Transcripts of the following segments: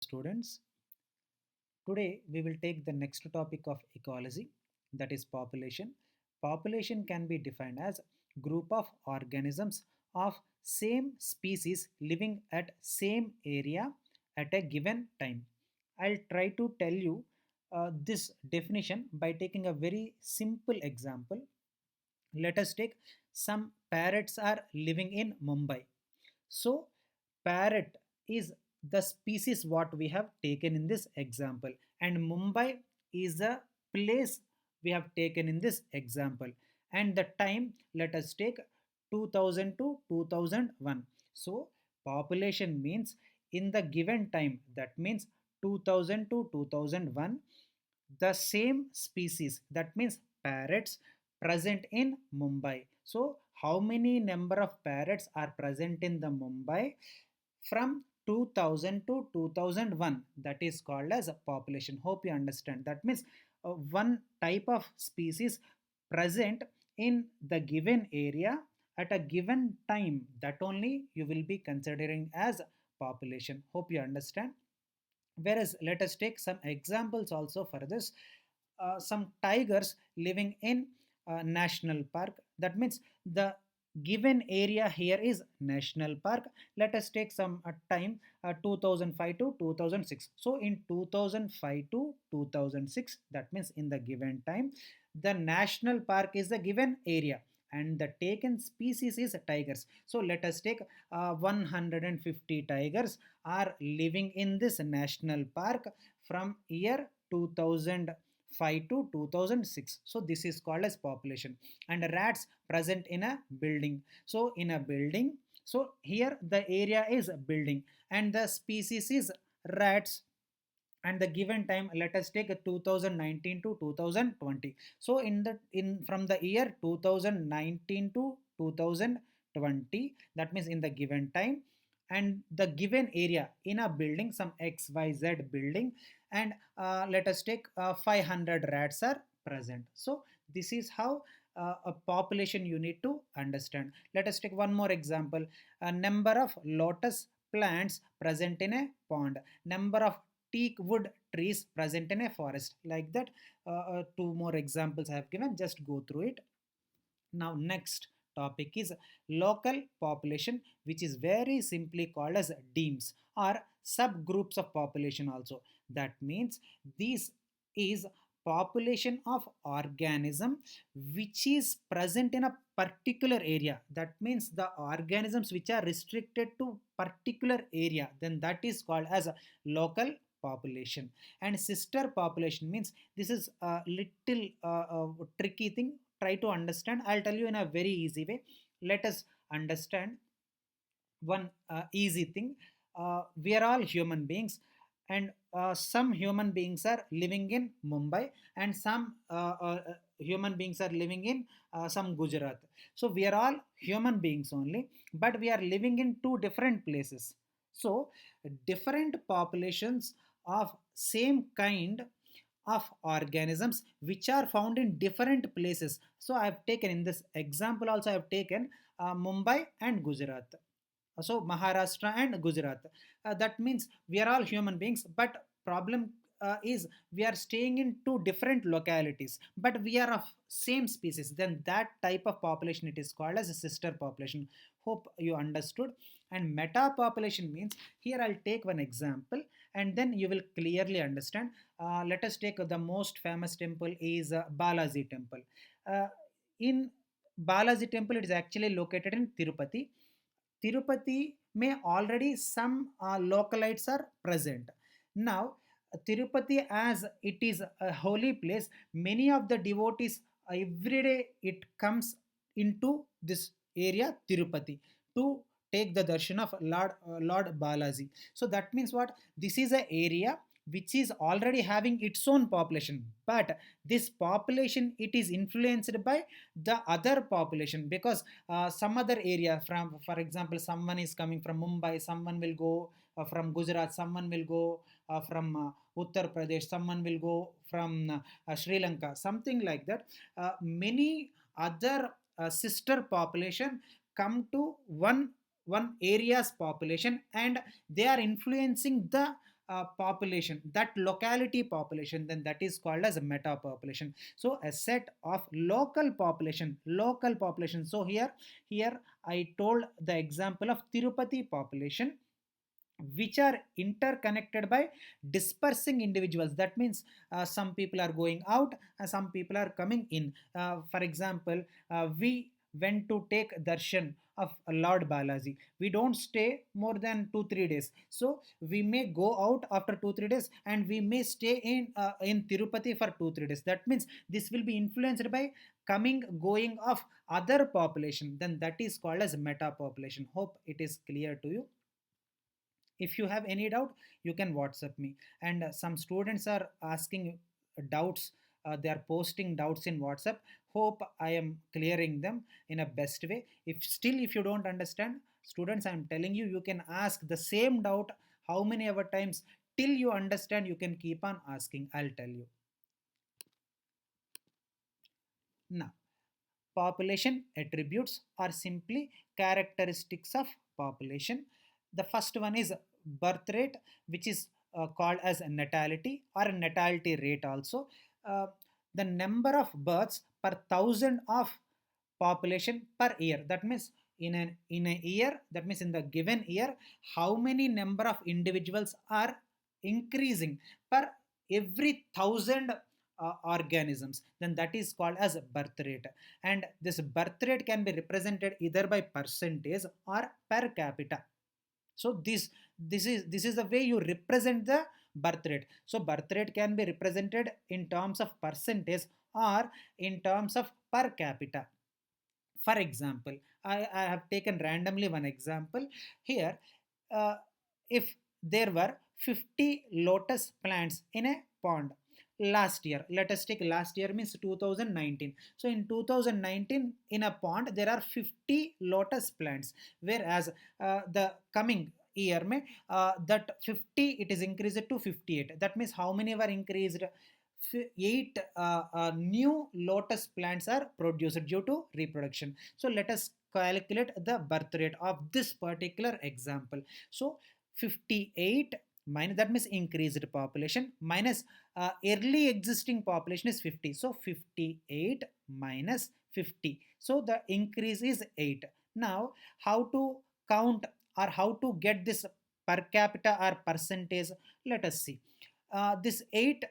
students. Today we will take the next topic of ecology, that is population. Population can be defined as group of organisms of same species living at same area at a given time. I'll try to tell you this definition by taking a very simple example. Let us take some parrots are living in Mumbai. So, parrot is the species what we have taken in this example, and Mumbai is the place we have taken in this example. And the time, let us take 2000 to 2001. So, population means in the given time, that means 2000 to 2001, the same species, that means parrots, present in Mumbai. So, how many number of parrots are present in the Mumbai from 2000 to 2001? That is called as a population. Hope you understand. That means one type of species present in the given area at a given time. That only you will be considering as population. Hope you understand. Whereas, let us take some examples also for this. Some tigers living in national park. That means the given area here is national park. Let us take some time 2005 to 2006. So in 2005 to 2006, that means in the given time, the national park is the given area and the taken species is tigers. So let us take 150 tigers are living in this national park from year 2005 to 2006. So this is called as population. And rats present in a building. So in a building, so here the area is building and the species is rats, and the given time, let us take a 2019 to 2020. So in from the year 2019 to 2020, that means in the given time, and the given area in a building, some xyz building, and let us take 500 rats are present. So this is how a population you need to understand. Let us take one more example. A number of lotus plants present in a pond, number of teak wood trees present in a forest, like that. Two more examples I have given, just go through it. Now next topic is local population, which is very simply called as deems or subgroups of population also. That means this is population of organism which is present in a particular area. That means the organisms which are restricted to particular area, then that is called as a local population. And sister population means this is a little tricky thing. Try to understand. I'll tell you in a very easy way. Let us understand one easy thing. We are all human beings, and some human beings are living in Mumbai, and some human beings are living in some Gujarat. So we are all human beings only, but we are living in two different places. So different populations of same kind of organisms which are found in different places. So I have taken in this example also, I have taken Mumbai and Gujarat. So Maharashtra and Gujarat. That means we are all human beings, but problem is we are staying in two different localities, but we are of same species. Then that type of population it is called as a sister population. Hope you understood. And meta population means, here I'll take one example and then you will clearly understand. Let us take the most famous temple is Balaji temple. In Balaji temple, it is actually located in Tirupati. Tirupati may already some localites are present. Now, Tirupati, as it is a holy place, many of the devotees every day it comes into this area Tirupati to take the darshan of Lord Balaji. So that means what? This is an area which is already having its own population, but this population it is influenced by the other population, because some other area, from for example someone is coming from Mumbai, someone will go from Gujarat, someone will go from Uttar Pradesh, someone will go from Sri Lanka, something like that. Many other sister population come to one area's population, and they are influencing the population, that locality population, then that is called as a meta population. So a set of local population. So here I told the example of Tirupati population, which are interconnected by dispersing individuals. That means some people are going out and some people are coming in. For example, we went to take darshan of Lord Balaji. We don't stay more than 2 3 days, so we may go out after 2 3 days and we may stay in Tirupati for 2 3 days. That means this will be influenced by coming going of other population, then that is called as meta population. Hope it is clear to you. If you have any doubt, you can WhatsApp me. And some students are asking doubts. They are posting doubts in WhatsApp. Hope I am clearing them in a best way. If you don't understand, students, I am telling you, you can ask the same doubt how many ever times till you understand. You can keep on asking. I'll tell you. Now, population attributes are simply characteristics of population. The first one is birth rate, which is called as natality or natality rate also. Uh, the number of births per thousand of population per year. That means in a year, that means in the given year, how many number of individuals are increasing per every thousand organisms, then that is called as birth rate. And this birth rate can be represented either by percentage or per capita. So this is the way you represent the birth rate. So birth rate can be represented in terms of percentage or in terms of per capita. For example, I have taken randomly one example here. uh, if there were 50 lotus plants in a pond last year, let us take last year means 2019. So in 2019, in a pond there are 50 lotus plants, whereas the coming year may that 50 it is increased to 58. That means how many were increased? Eight new lotus plants are produced due to reproduction. So let us calculate the birth rate of this particular example. So 58 minus, that means increased population, minus early existing population is 50. So 58 minus 50. So the increase is 8. Now how to count or how to get this per capita or percentage? Let us see. This 8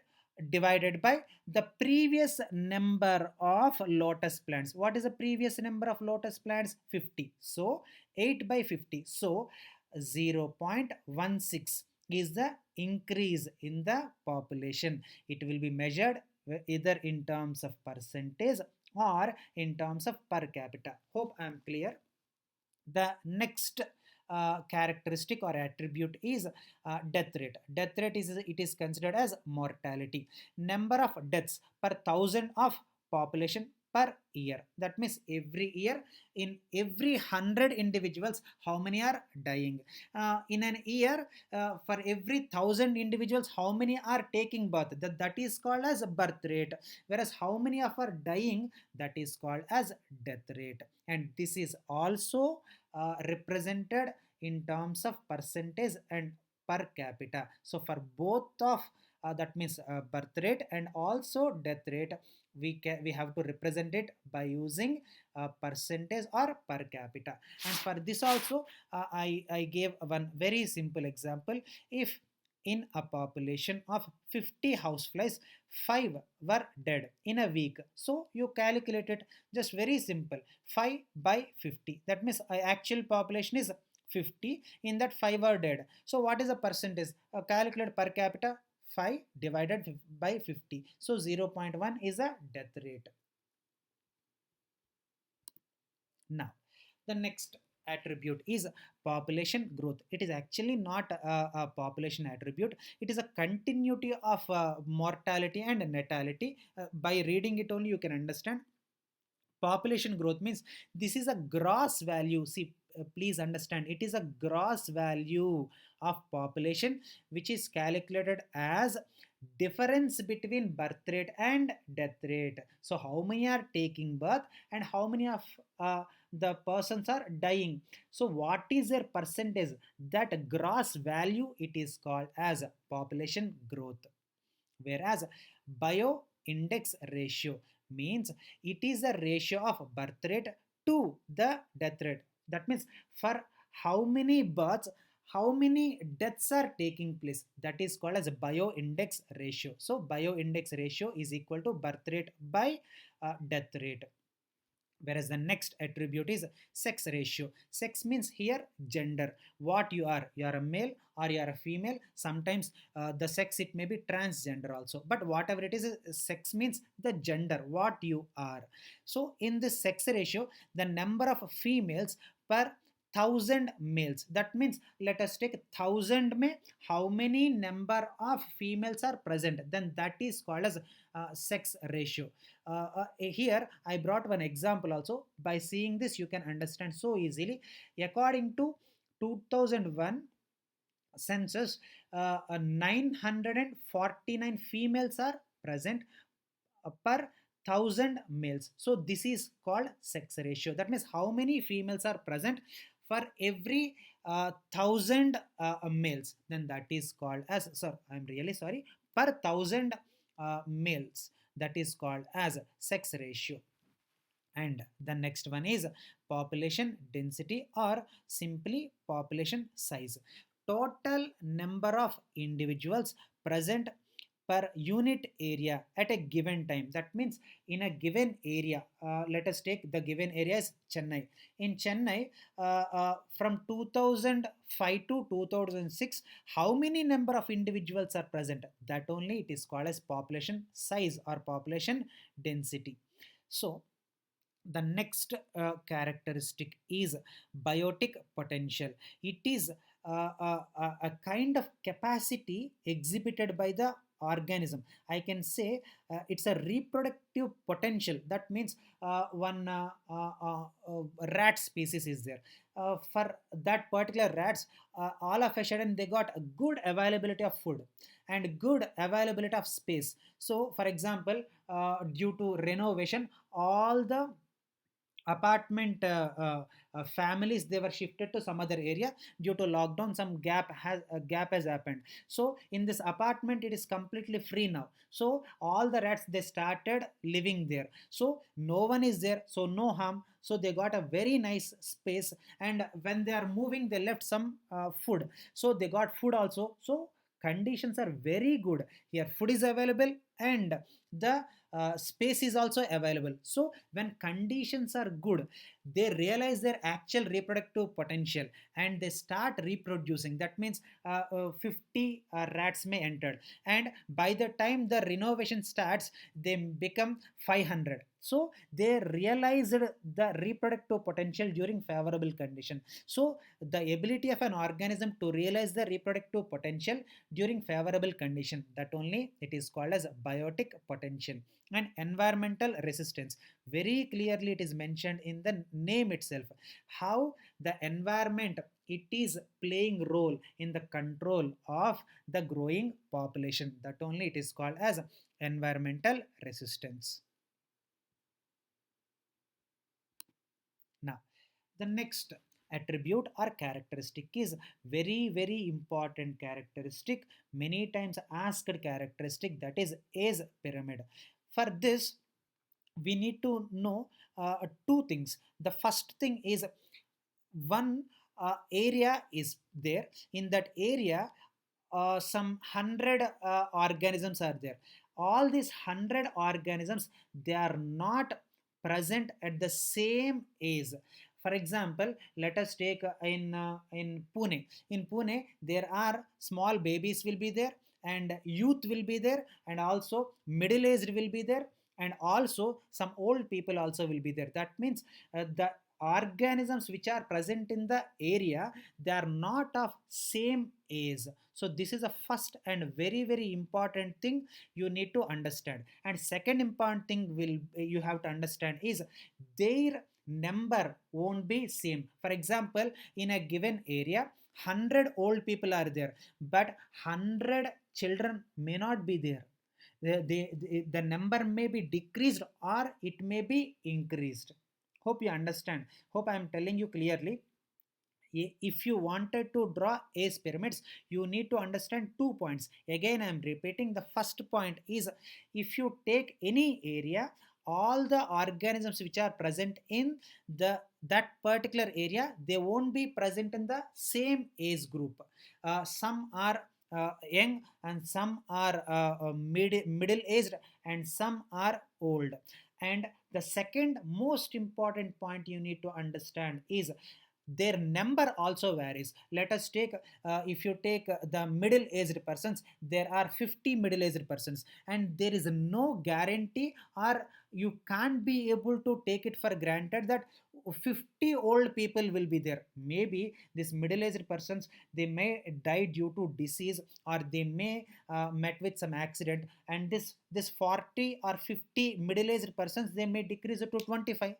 divided by the previous number of lotus plants. What is the previous number of lotus plants? 50. So 8 by 50. So 0.16 is the increase in the population. It will be measured either in terms of percentage or in terms of per capita. Hope I am clear. The next characteristic or attribute is death rate. Death rate is, it is considered as mortality, number of deaths per thousand of population per year. That means every year, in every 100 individuals, how many are dying? In an year, for every 1,000 individuals, how many are taking birth? That is called as birth rate. Whereas how many of are dying, that is called as death rate. And this is also represented in terms of percentage and per capita. So for both of that means birth rate and also death rate, we have to represent it by using percentage or per capita. And for this also, I gave one very simple example. If in a population of 50 houseflies, 5 were dead in a week, so you calculate it just very simple, 5 by 50. That means actual population is 50, in that 5 are dead. So what is the percentage? Calculate per capita, 5 divided by 50. So 0.1 is a death rate. Now, the next attribute is population growth. It is actually not a population attribute. It is a continuity of mortality and natality. By reading it only, you can understand. Population growth means this is a gross value. See, please understand, it is a gross value of population which is calculated as difference between birth rate and death rate. So how many are taking birth and how many of the persons are dying. So what is their percentage? That gross value, it is called as population growth. Whereas bio index ratio means it is a ratio of birth rate to the death rate. That means for how many births, how many deaths are taking place, that is called as a bio index ratio. So bio index ratio is equal to birth rate by death rate. Whereas the next attribute is sex ratio. Sex means here gender, what you are a male or you are a female. Sometimes the sex, it may be transgender also, but whatever it is, sex means the gender, what you are. So in this sex ratio, the number of females per thousand males, that means let us take thousand may, how many number of females are present, then that is called as sex ratio. Here I brought one example also. By seeing this, you can understand so easily. According to 2001 census, 949 females are present per thousand males. So this is called sex ratio. That means how many females are present for every thousand males. Then that is called as, sir, I'm really sorry, per thousand males. That is called as sex ratio. And the next one is population density, or simply population size. Total number of individuals present per unit area at a given time. That means in a given area, let us take the given area is Chennai. In Chennai, from 2005 to 2006, how many number of individuals are present? That only it is called as population size or population density. So the next characteristic is biotic potential. It is a kind of capacity exhibited by the organism. I can say it's a reproductive potential. That means one rat species is there. For that particular rats, all of a sudden they got a good availability of food and good availability of space. So for example, due to renovation, all the apartment families, they were shifted to some other area. Due to lockdown, some gap has happened. So in this apartment, it is completely free now. So all the rats, they started living there. So no one is there, so no harm. So they got a very nice space, and when they are moving, they left some food, so they got food also. So conditions are very good here. Food is available, and the space is also available. So when conditions are good, they realize their actual reproductive potential and they start reproducing. That means 50 rats may enter, and by the time the renovation starts, they become 500. So they realized the reproductive potential during favorable condition. So the ability of an organism to realize the reproductive potential during favorable condition, that only it is called as biotic potential. And environmental resistance, very clearly it is mentioned in the name itself, how the environment, it is playing role in the control of the growing population. That only it is called as environmental resistance. Now the next attribute or characteristic is very important characteristic, many times asked characteristic, that is age pyramid. For this, we need to know two things. The first thing is, one area is there. In that area, some 100 organisms are there. All these 100 organisms, they are not present at the same age. For example, let us take in Pune. In Pune, there are small babies will be there, and youth will be there, and also middle aged will be there, and also some old people also will be there. That means the organisms which are present in the area, they are not of same age. So this is a first and very important thing you need to understand. And second important thing will you have to understand is their number won't be same. For example, in a given area, 100 old people are there, but 100 children may not be there. The number may be decreased or it may be increased. Hope you understand. Hope I am telling you clearly. If you wanted to draw ace pyramids, you need to understand 2 points. Again, I am repeating. The first point is, if you take any area, all the organisms which are present in that particular area, they won't be present in the same age group. Some are young, and some are middle aged, and some are old. And the second most important point you need to understand is their number also varies. Let us take, if you take the middle aged persons, there are 50 middle aged persons, and there is no guarantee, or you can't be able to take it for granted that 50 old people will be there. Maybe this middle aged persons, they may die due to disease, or they may met with some accident, and this 40 or 50 middle aged persons, they may decrease it to 25.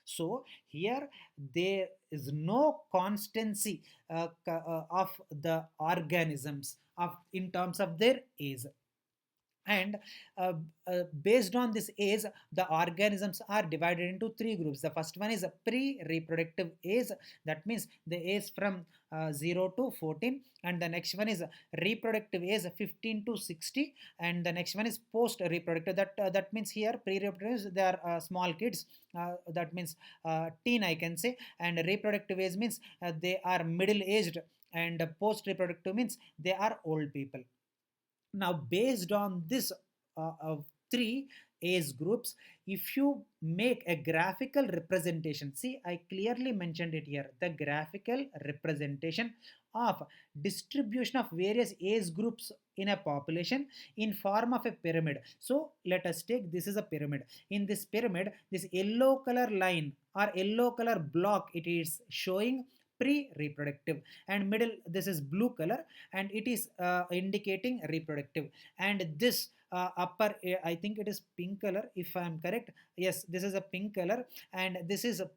So here there is no constancy of the organisms of in terms of their age. And uh, based on this age, the organisms are divided into three groups. The first one is a pre-reproductive age, that means the age from 0 to 14. And the next one is a reproductive age 15 to 60. And the next one is post-reproductive, that means here pre-reproductive, they are small kids, that means teen, I can say. And reproductive age means they are middle aged, and post reproductive means they are old people. Now, based on this three age groups, if you make a graphical representation, see, I clearly mentioned it here, the graphical representation of distribution of various age groups in a population in form of a pyramid. So let us take, this is a pyramid. In this pyramid, this yellow color line or yellow color block, it is showing pre-reproductive, and middle, this is blue color, and it is indicating reproductive. And this upper, I think it is pink color, if I am correct. Yes, this is a pink color, and this is a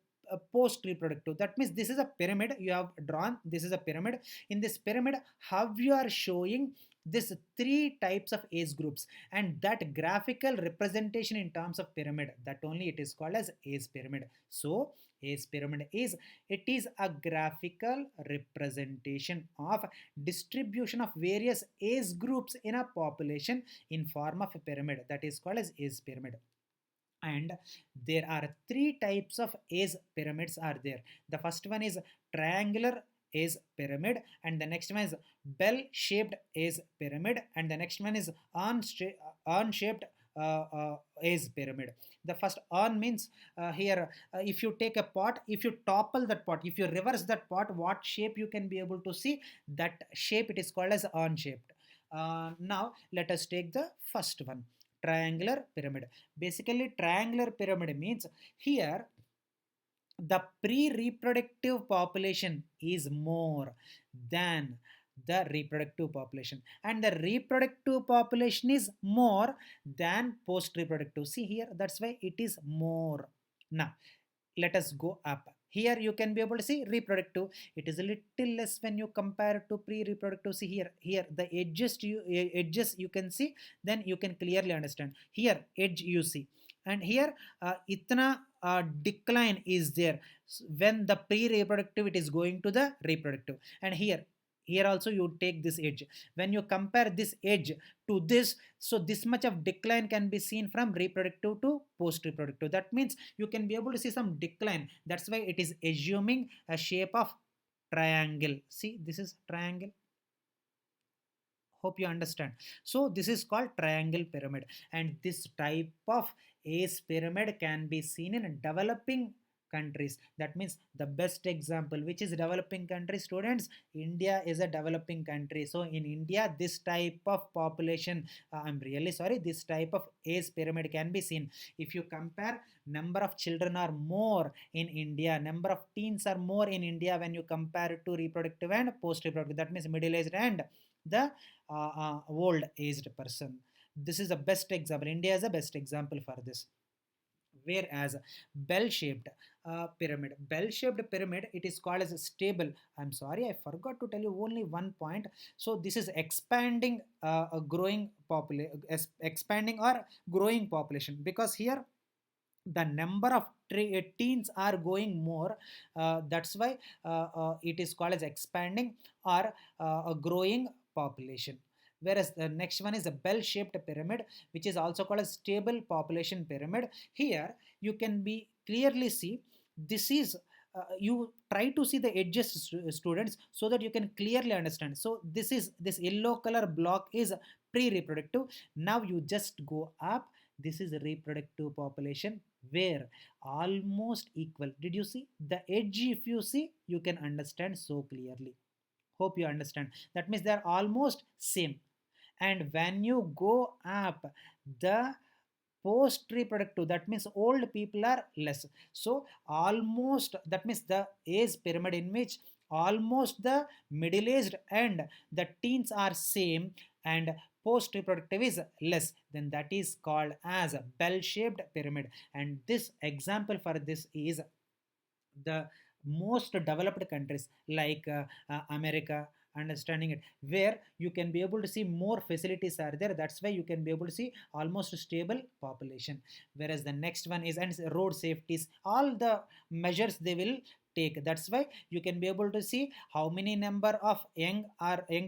post reproductive. That means this is a pyramid you have drawn. This is a pyramid. In this pyramid, how you are showing this three types of age groups, and that graphical representation in terms of pyramid, that only it is called as age pyramid. So age pyramid is, it is a graphical representation of distribution of various age groups in a population in form of a pyramid, that is called as age pyramid. And there are three types of age pyramids are there. The first one is triangular age pyramid, and the next one is bell shaped age pyramid, and the next one is urn shaped age pyramid. The first urn means, here, if you take a pot, if you topple that pot, if you reverse that pot, what shape you can be able to see, that shape it is called as urn shaped. Now let us take the first one, triangular pyramid. Basically, triangular pyramid means, here the pre-reproductive population is more than the reproductive population, and the reproductive population is more than post-reproductive. See here, that's why it is more. Now let us go up. Here you can be able to see reproductive, it is a little less when you compare to pre-reproductive. See here the edges you can see, then you can clearly understand. Here edge you see, and here itna decline is there when the pre-reproductive it is going to the reproductive. And here also you take this edge, when you compare this edge to this, so this much of decline can be seen from reproductive to post reproductive. That means you can be able to see some decline. That's why it is assuming a shape of triangle. See, this is triangle. Hope you understand. So this is called triangle pyramid, and this type of ace pyramid can be seen in developing countries. That means the best example, which is developing country, students, India is a developing country. So in India, this type of population, I'm really sorry, this type of ace pyramid can be seen. If you compare, number of children are more in India, number of teens are more in India when you compare it to reproductive and post reproductive. That means middle aged and the old aged person. This is the best example. India is the best example for this. Whereas bell shaped pyramid, it is called as a stable. I'm sorry, I forgot to tell you only one point. So this is expanding, a growing expanding or growing population, because here the number of teens are going more. That's why it is called as expanding or a growing population. Whereas the next one is a bell-shaped pyramid, which is also called a stable population pyramid. Here you can be clearly see this is you try to see the edges, students, so that you can clearly understand. So this yellow color block is pre-reproductive. Now you just go up. This is a reproductive population where almost equal. Did you see the edge? If you see, you can understand so clearly. Hope you understand. That means they're almost same. And when you go up, the post reproductive, that means old people are less. So almost, that means the age pyramid in which almost the middle aged and the teens are same, and post reproductive is less, then that is called as a bell shaped pyramid. And this example for this is the most developed countries like America, understanding it, where you can be able to see more facilities are there. That's why you can be able to see almost stable population. Whereas the next one is and road safeties, all the measures they will take. That's why you can be able to see how many number of young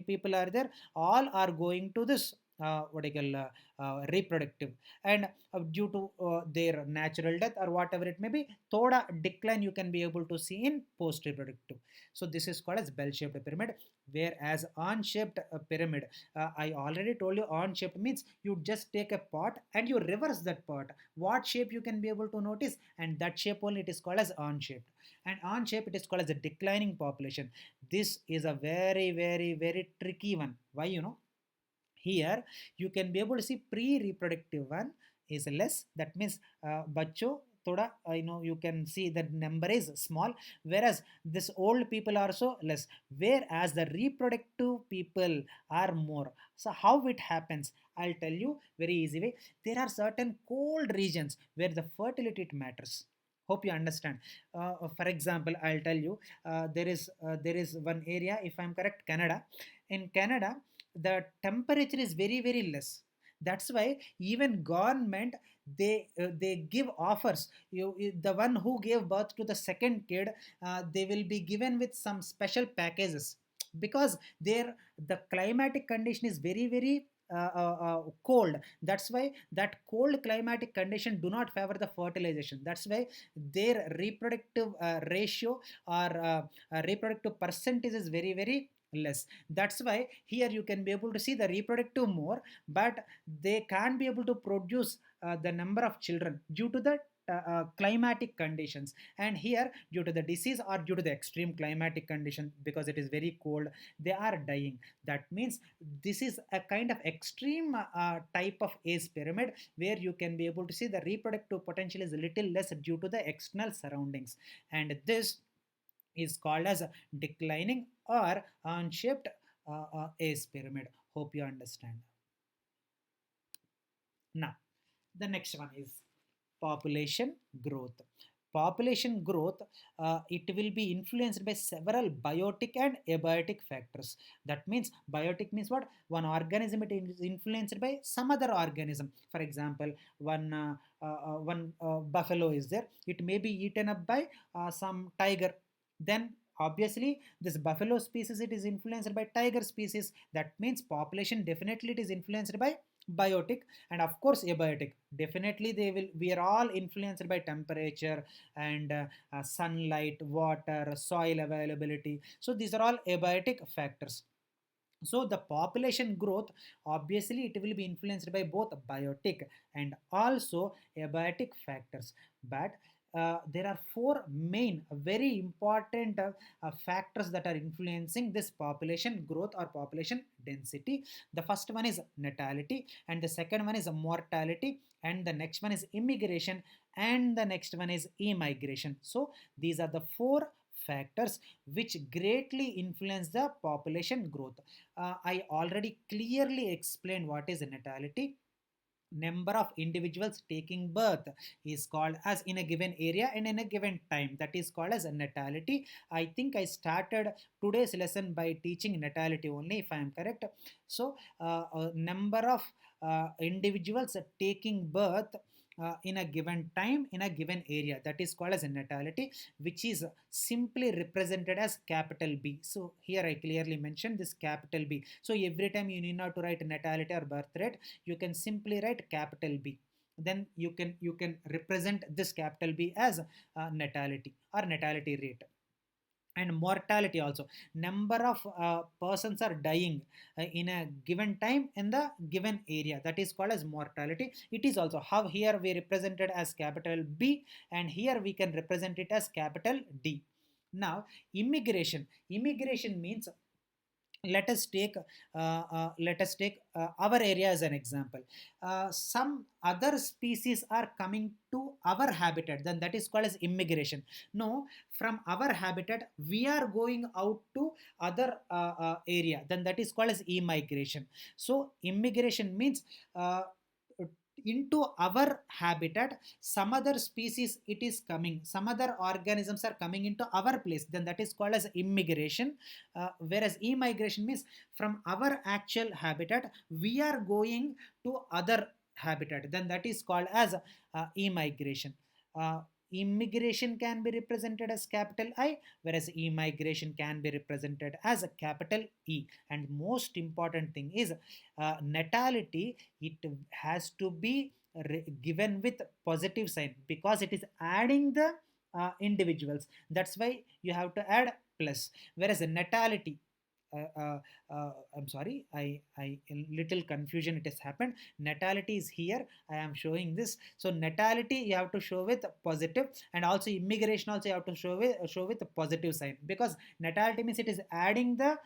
people are there. All are going to this what I call reproductive, and due to their natural death or whatever it may be, thoda decline you can be able to see in post reproductive. So this is called as bell shaped pyramid. Whereas on shaped pyramid, I already told you on shaped means you just take a pot and you reverse that pot, what shape you can be able to notice, and that shape only it is called as on shaped. And on shape it is called as a declining population. This is a very very very tricky one. Why? Here you can be able to see pre-reproductive one is less. That means bacho thoda you can see that number is small, whereas this old people are so less, whereas the reproductive people are more. So how it happens, I'll tell you very easy way. There are certain cold regions where the fertility it matters. Hope you understand. For example, I'll tell you, there is one area, if I'm correct, Canada. In Canada, the temperature is very very less. That's why even government, they give offers. The one who gave birth to the second kid, they will be given with some special packages, because there the climatic condition is very very cold. That's why that cold climatic condition do not favor the fertilization. That's why their reproductive ratio or reproductive percentage is very very less. That's why here you can be able to see the reproductive more, but they can't be able to produce the number of children due to the climatic conditions. And here, due to the disease or due to the extreme climatic condition, because it is very cold, they are dying. That means this is a kind of extreme type of age pyramid, where you can be able to see the reproductive potential is a little less due to the external surroundings. And this is called as a declining or unshaped age pyramid. Hope you understand. Now, the next one is population growth. Population growth, it will be influenced by several biotic and abiotic factors. That means biotic means what? One organism it is influenced by some other organism. For example, one buffalo is there. It may be eaten up by some tiger. Then obviously this buffalo species it is influenced by tiger species. That means population definitely it is influenced by biotic. And of course abiotic, definitely they will, we are all influenced by temperature and sunlight, water, soil availability. So these are all abiotic factors. So the population growth, obviously it will be influenced by both biotic and also abiotic factors. But there are four main very important factors that are influencing this population growth or population density. The first one is natality, and the second one is mortality, and the next one is immigration, and the next one is immigration. So these are the four factors which greatly influence the population growth. I already clearly explained what is natality. Number of individuals taking birth is called as in a given area and in a given time, that is called as a natality. I think I started today's lesson by teaching natality only, if I am correct. So number of individuals taking birth in a given time in a given area, that is called as a natality, which is simply represented as capital B. So here I clearly mentioned this capital B. So every time you need not to write natality or birth rate, you can simply write capital B. Then you can represent this capital B as natality or natality rate. And mortality also, number of persons are dying in a given time in the given area, that is called as mortality. It is also how here we represented as capital B, and here we can represent it as capital D. Now immigration means, let us take our area as an example. Some other species are coming to our habitat, then that is called as immigration. No, from our habitat we are going out to other area, then that is called as immigration. So immigration means uh, into our habitat, some other species it is coming, some other organisms are coming into our place, then that is called as immigration. Whereas immigration means from our actual habitat we are going to other habitat, then that is called as immigration. uh, Immigration can be represented as capital I, whereas immigration can be represented as a capital E. And most important thing is natality, it has to be given with positive sign, because it is adding the individuals, that's why you have to add plus. Whereas a natality, uh, uh, I'm sorry, I a little confusion it has happened. Natality is here. I am showing this. So natality you have to show with positive, and also immigration also you have to show with a positive sign, because natality means it is adding the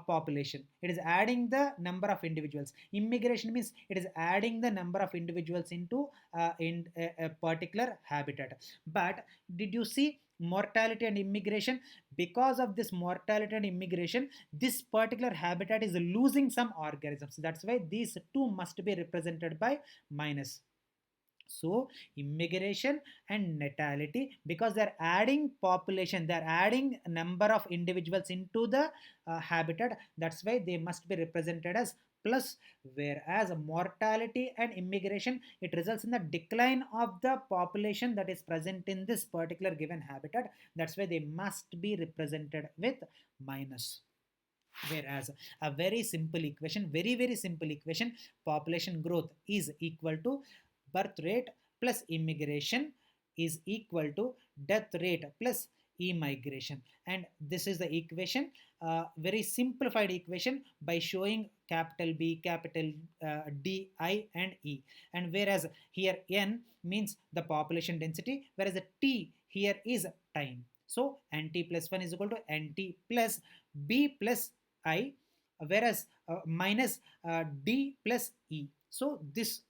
population. It is adding the number of individuals. Immigration means it is adding the number of individuals into in a particular habitat. But did you see mortality and immigration? Because of this mortality and immigration, this particular habitat is losing some organisms, that's why these two must be represented by minus. So immigration and natality, because they're adding population, they're adding number of individuals into the habitat, that's why they must be represented as plus. Whereas mortality and immigration, it results in the decline of the population that is present in this particular given habitat, that's why they must be represented with minus. Whereas a very simple equation, very simple equation, population growth is equal to birth rate plus immigration is equal to death rate plus immigration. And this is the equation, very simplified equation by showing capital B, capital D, I and E. And whereas here N means the population density, whereas the T here is time. So NT plus 1 is equal to NT plus B plus I, whereas minus D plus E. So this,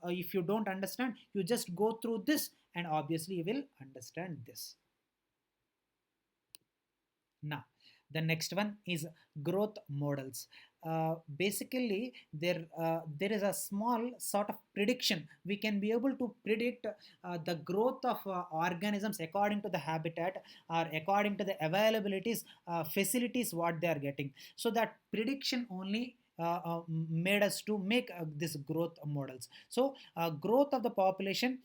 if you don't understand, you just go through this and obviously you will understand this. Now, the next one is growth models. Basically, there is a small sort of prediction. We can be able to predict the growth of organisms according to the habitat or according to the availabilities, facilities what they are getting. So that prediction only made us to make this growth models. So growth of the population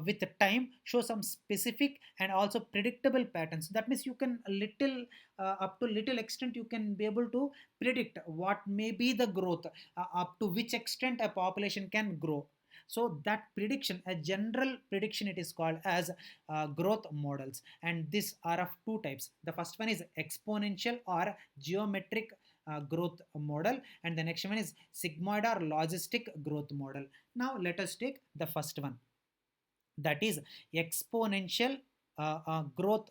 with the time show some specific and also predictable patterns. That means you can little up to little extent you can be able to predict what may be the growth, up to which extent a population can grow. So that prediction, a general prediction, it is called as growth models, and these are of two types. The first one is exponential or geometric growth model, and the next one is sigmoid or logistic growth model. Now let us take the first one, that is exponential growth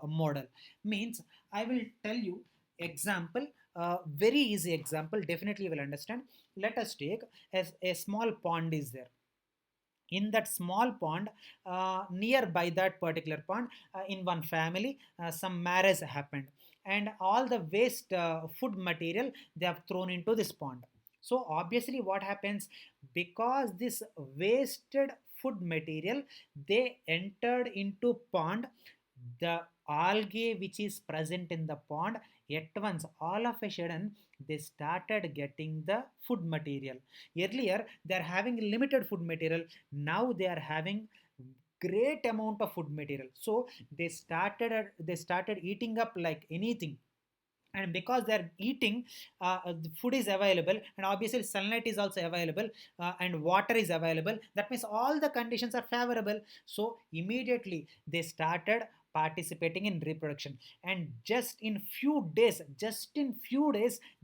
model. Means I will tell you example, very easy example, definitely you will understand. Let us take as a small pond is there. In that small pond, nearby that particular pond, in one family, some marriage happened, and all the waste food material they have thrown into this pond. So obviously what happens, because this wasted food material they entered into pond, the algae which is present in the pond, at once all of a sudden they started getting the food material. Earlier they are having limited food material, now they are having great amount of food material. So they started eating up like anything. And because they're eating, the food is available, and obviously sunlight is also available, and water is available, that means all the conditions are favorable. So immediately they started participating in reproduction, and just in few days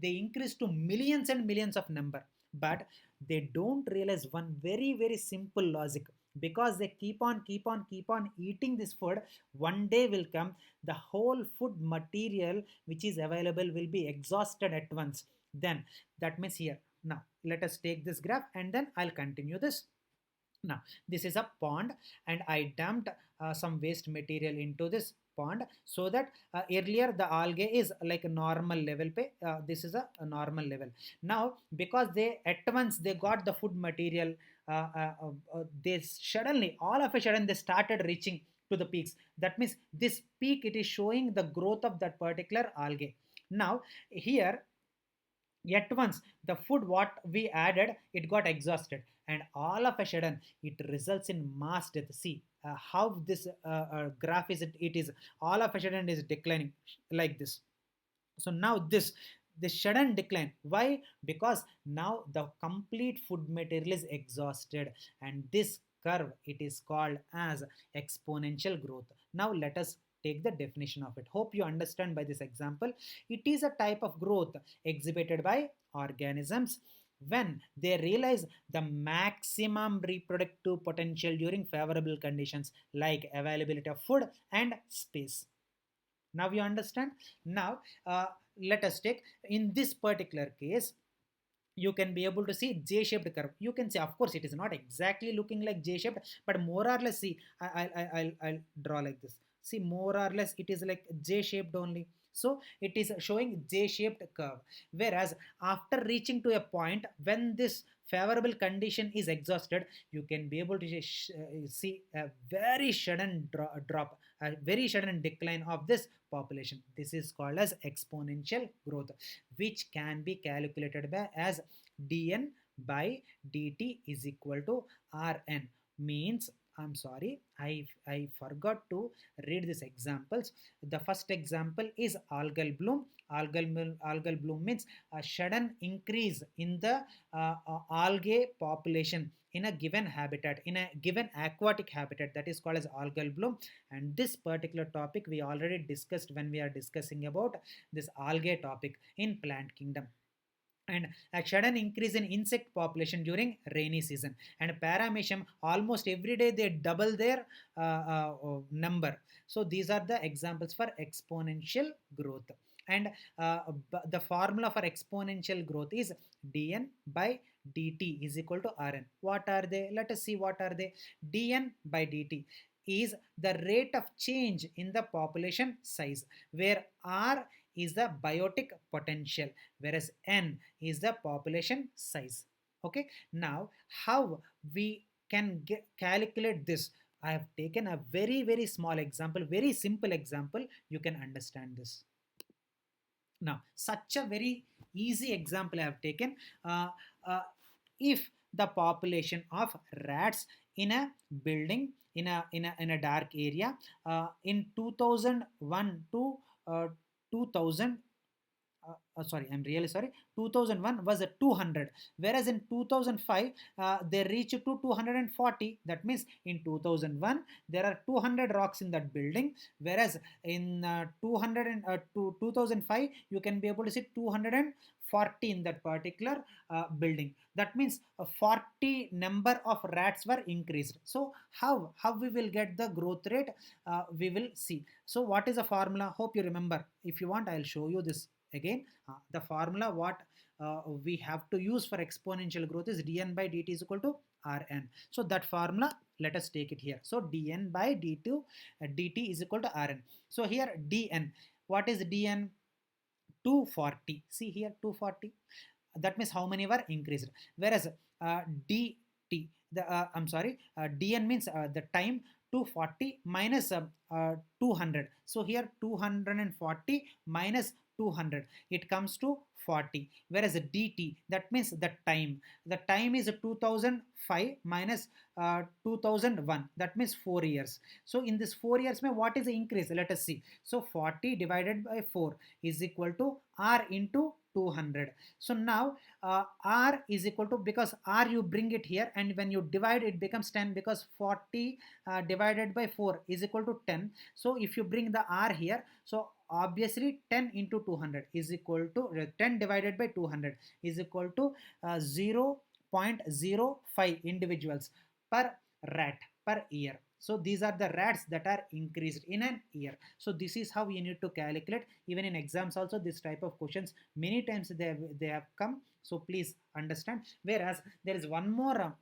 they increased to millions and millions of number. But they don't realize one very very simple logic. Because they keep on eating this food, one day will come, the whole food material which is available will be exhausted at once. Then that means here, now let us take this graph and then I'll continue this. Now this is a pond, and I dumped some waste material into this pond, so that earlier the algae is like a normal level pay, this is a normal level. Now because they at once they got the food material, they suddenly all of a sudden they started reaching to the peaks. That means this peak, it is showing the growth of that particular algae. Now here, yet once the food what we added, it got exhausted, and all of a sudden it results in mass death. See how this graph is, it is all of a sudden is declining like this. So now this sudden decline, why? Because now the complete food material is exhausted, and this curve, it is called as exponential growth. Now let us take the definition of it. Hope you understand by this example. It is a type of growth exhibited by organisms when they realize the maximum reproductive potential during favorable conditions like availability of food and space. Now you understand. Now let us take, in this particular case, you can be able to see J-shaped curve. You can see, of course it is not exactly looking like J-shaped, but more or less, see, I'll draw like this. See, more or less it is like J-shaped only. So it is showing J-shaped curve. Whereas after reaching to a point when this favorable condition is exhausted, you can be able to see a very sudden drop, a very sudden decline of this population. This is called as exponential growth, which can be calculated by as dn by dt is equal to rn. Means, I'm sorry, I forgot to read these examples. The first example is algal bloom. Algal bloom means a sudden increase in the algae population in a given habitat, in a given aquatic habitat, that is called as algal bloom. And this particular topic we already discussed when we are discussing about this algae topic in plant kingdom. And a sudden increase in insect population during rainy season, and paramecium almost every day they double their number. So these are the examples for exponential growth. And the formula for exponential growth is dn by dt is equal to rn. What are they? Let us see what are they. Dn by dt is the rate of change in the population size, where r is the biotic potential, whereas n is the population size. Okay, now how we can calculate this? I have taken a very very small example, very simple example, you can understand this. Now such a very easy example I have taken. uh, uh, if the population of rats in a building, in a dark area, in 2001 to 2000, sorry, I'm really sorry, 2001 was a 200, whereas in 2005 they reached to 240. That means in 2001 there are 200 rocks in that building, whereas in 200 and 2005 you can be able to see 240 in that particular building. That means 40 number of rats were increased. So how we will get the growth rate, we will see. So what is the formula? Hope you remember. If you want, I'll show you this again. The formula what we have to use for exponential growth is dn by dt is equal to rn. So that formula, let us take it here. So dn by dt is equal to rn. So here dn, what is dn? 240. See here 240. That means how many were increased. Whereas dt, the I'm sorry, dn means the time 240 minus 200. So here 240 minus 200, it comes to 40. Whereas dt, that means the time is 2005 minus 2001, that means 4 years. So in this 4 years what is the increase, let us see. So 40 divided by 4 is equal to r into 200. So now r is equal to, because r you bring it here and when you divide it becomes 10, because 40 divided by 4 is equal to 10. So if you bring the r here, so obviously 10 into 200 is equal to 10 divided by 200 is equal to 0.05 individuals per rat per year. So these are the rats that are increased in an year. So this is how you need to calculate. Even in exams also, this type of questions many times they have come. So please understand. Whereas there is one more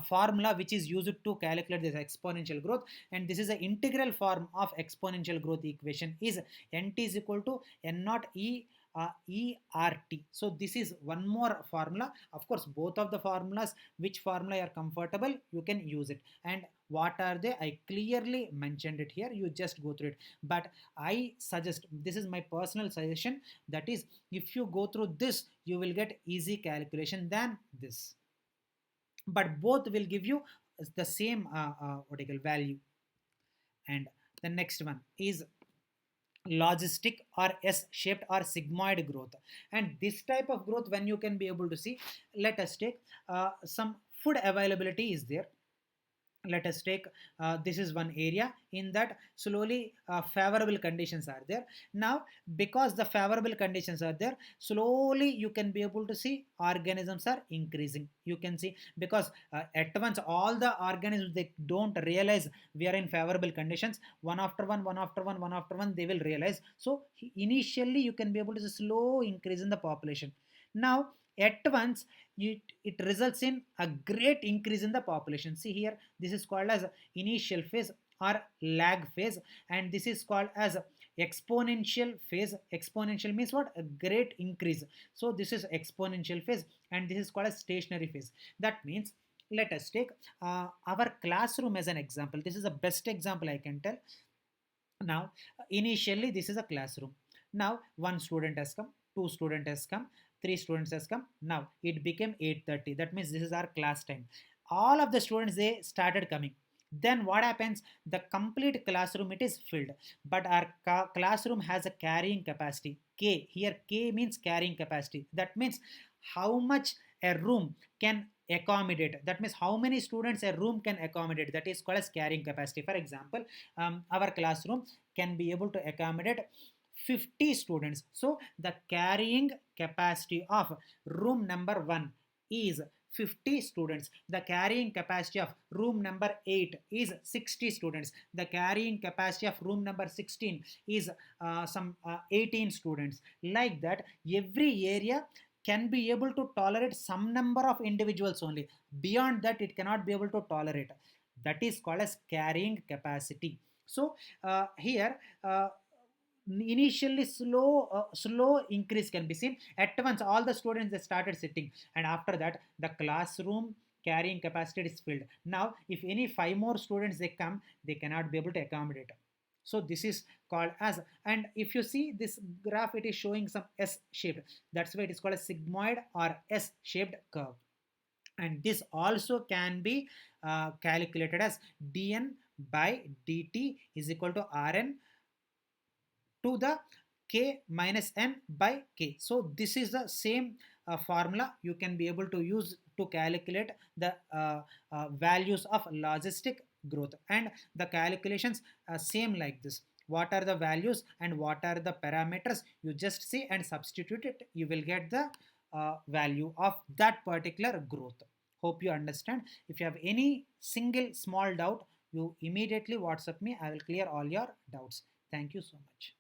formula which is used to calculate this exponential growth, and this is an integral form of exponential growth equation, is nt is equal to n naught ert. So this is one more formula. Of course both of the formulas, which formula you are comfortable, you can use it. And what are they, I clearly mentioned it here, you just go through it. But I suggest, this is my personal suggestion, that is, if you go through this you will get easy calculation than this, but both will give you the same what do you call value. And the next one is logistic or S-shaped or sigmoid growth. And this type of growth, when you can be able to see, let us take some food availability is there. Let us take this is one area in that slowly favorable conditions are there. Now because the favorable conditions are there, slowly you can be able to see organisms are increasing. You can see, because at once all the organisms, they don't realize we are in favorable conditions. One after one, one after one, one after one, they will realize. So initially you can be able to see slow increase in the population. Now at once it results in a great increase in the population. See here, this is called as initial phase or lag phase, and this is called as exponential phase. Exponential means what, a great increase. So this is exponential phase, and this is called as stationary phase. That means, let us take our classroom as an example. This is the best example I can tell. Now initially this is a classroom. Now one student has come, two student has come, three students has come. Now it became 8:30, that means this is our class time. All of the students, they started coming. Then what happens, the complete classroom it is filled, but our classroom has a carrying capacity k. Here k means carrying capacity. That means how much a room can accommodate. That means how many students a room can accommodate, that is called as carrying capacity. For example, our classroom can be able to accommodate 50 students. So the carrying capacity of room number 1 is 50 students. The carrying capacity of room number 8 is 60 students. The carrying capacity of room number 16 is some 18 students. Like that, every area can be able to tolerate some number of individuals only. Beyond that, it cannot be able to tolerate. That is called as carrying capacity. So here initially slow increase can be seen. At once all the students, they started sitting, and after that the classroom carrying capacity is filled. Now if any five more students they come, they cannot be able to accommodate. So this is called as, and if you see this graph, it is showing some S shaped. That's why it is called a sigmoid or S shaped curve. And this also can be calculated as dn by dt is equal to rn to the k minus n by k. So this is the same formula you can be able to use to calculate the values of logistic growth. And the calculations are same like this. What are the values and what are the parameters, you just see and substitute it, you will get the value of that particular growth. Hope you understand. If you have any single small doubt, you immediately WhatsApp me. I will clear all your doubts. Thank you so much.